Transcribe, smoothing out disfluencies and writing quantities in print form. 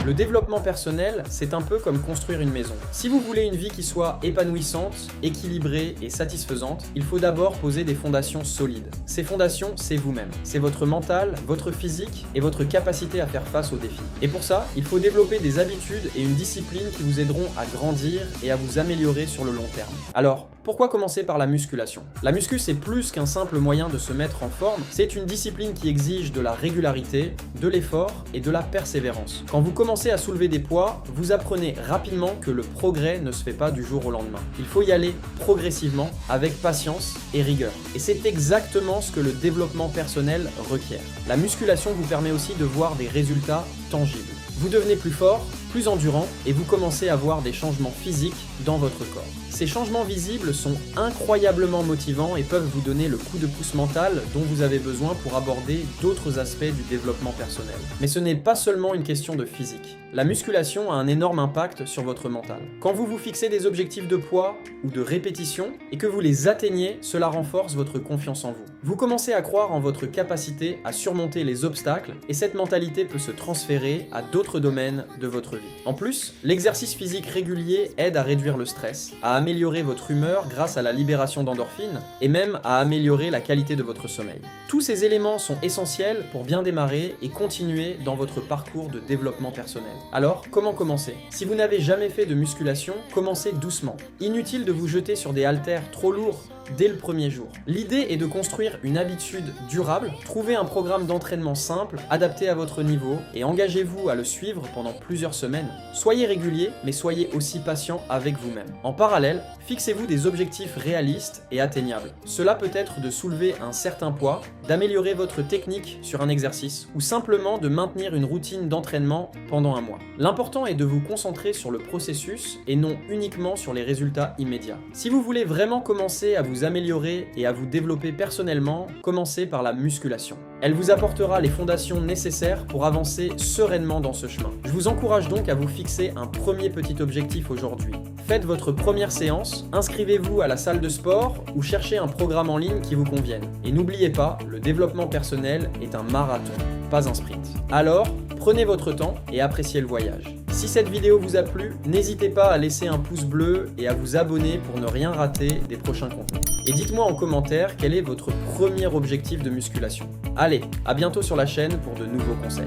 Le développement personnel, c'est un peu comme construire une maison. Si vous voulez une vie qui soit épanouissante, équilibrée et satisfaisante, il faut d'abord poser des fondations solides. Ces fondations, c'est vous-même. C'est votre mental, votre physique et votre capacité à faire face aux défis. Et pour ça, il faut développer des habitudes et une discipline qui vous aideront à grandir et à vous améliorer sur le long terme. Alors, pourquoi commencer par la musculation? La muscu, c'est plus qu'un simple moyen de se mettre en forme, c'est une discipline qui exige de la régularité, de l'effort et de la persévérance. Quand vous commencez à soulever des poids, vous apprenez rapidement que le progrès ne se fait pas du jour au lendemain. Il faut y aller progressivement, avec patience et rigueur. Et c'est exactement ce que le développement personnel requiert. La musculation vous permet aussi de voir des résultats tangibles. Vous devenez plus fort, plus endurant et vous commencez à voir des changements physiques dans votre corps. Ces changements visibles sont incroyablement motivants et peuvent vous donner le coup de pouce mental dont vous avez besoin pour aborder d'autres aspects du développement personnel. Mais ce n'est pas seulement une question de physique. La musculation a un énorme impact sur votre mental. Quand vous vous fixez des objectifs de poids ou de répétition et que vous les atteignez, cela renforce votre confiance en vous. Vous commencez à croire en votre capacité à surmonter les obstacles et cette mentalité peut se transférer à d'autres domaines de votre vie. En plus, l'exercice physique régulier aide à réduire le stress, à améliorer votre humeur grâce à la libération d'endorphines et même à améliorer la qualité de votre sommeil. Tous ces éléments sont essentiels pour bien démarrer et continuer dans votre parcours de développement personnel. Alors, comment commencer? Si vous n'avez jamais fait de musculation, commencez doucement. Inutile de vous jeter sur des haltères trop lourds dès le premier jour. L'idée est de construire une habitude durable, trouvez un programme d'entraînement simple, adapté à votre niveau et engagez-vous à le suivre pendant plusieurs semaines. Soyez régulier, mais soyez aussi patient avec vous-même. En parallèle, fixez-vous des objectifs réalistes et atteignables. Cela peut être de soulever un certain poids, d'améliorer votre technique sur un exercice ou simplement de maintenir une routine d'entraînement pendant un mois. L'important est de vous concentrer sur le processus et non uniquement sur les résultats immédiats. Si vous voulez vraiment commencer à vous améliorer et à vous développer personnellement, commencez par la musculation. Elle vous apportera les fondations nécessaires pour avancer sereinement dans ce chemin. Je vous encourage donc à vous fixer un premier petit objectif aujourd'hui. Faites votre première séance, inscrivez-vous à la salle de sport ou cherchez un programme en ligne qui vous convienne. Et n'oubliez pas, le développement personnel est un marathon, pas un sprint. Alors, prenez votre temps et appréciez le voyage. Si cette vidéo vous a plu, n'hésitez pas à laisser un pouce bleu et à vous abonner pour ne rien rater des prochains contenus. Et dites-moi en commentaire quel est votre premier objectif de musculation. Allez, à bientôt sur la chaîne pour de nouveaux conseils.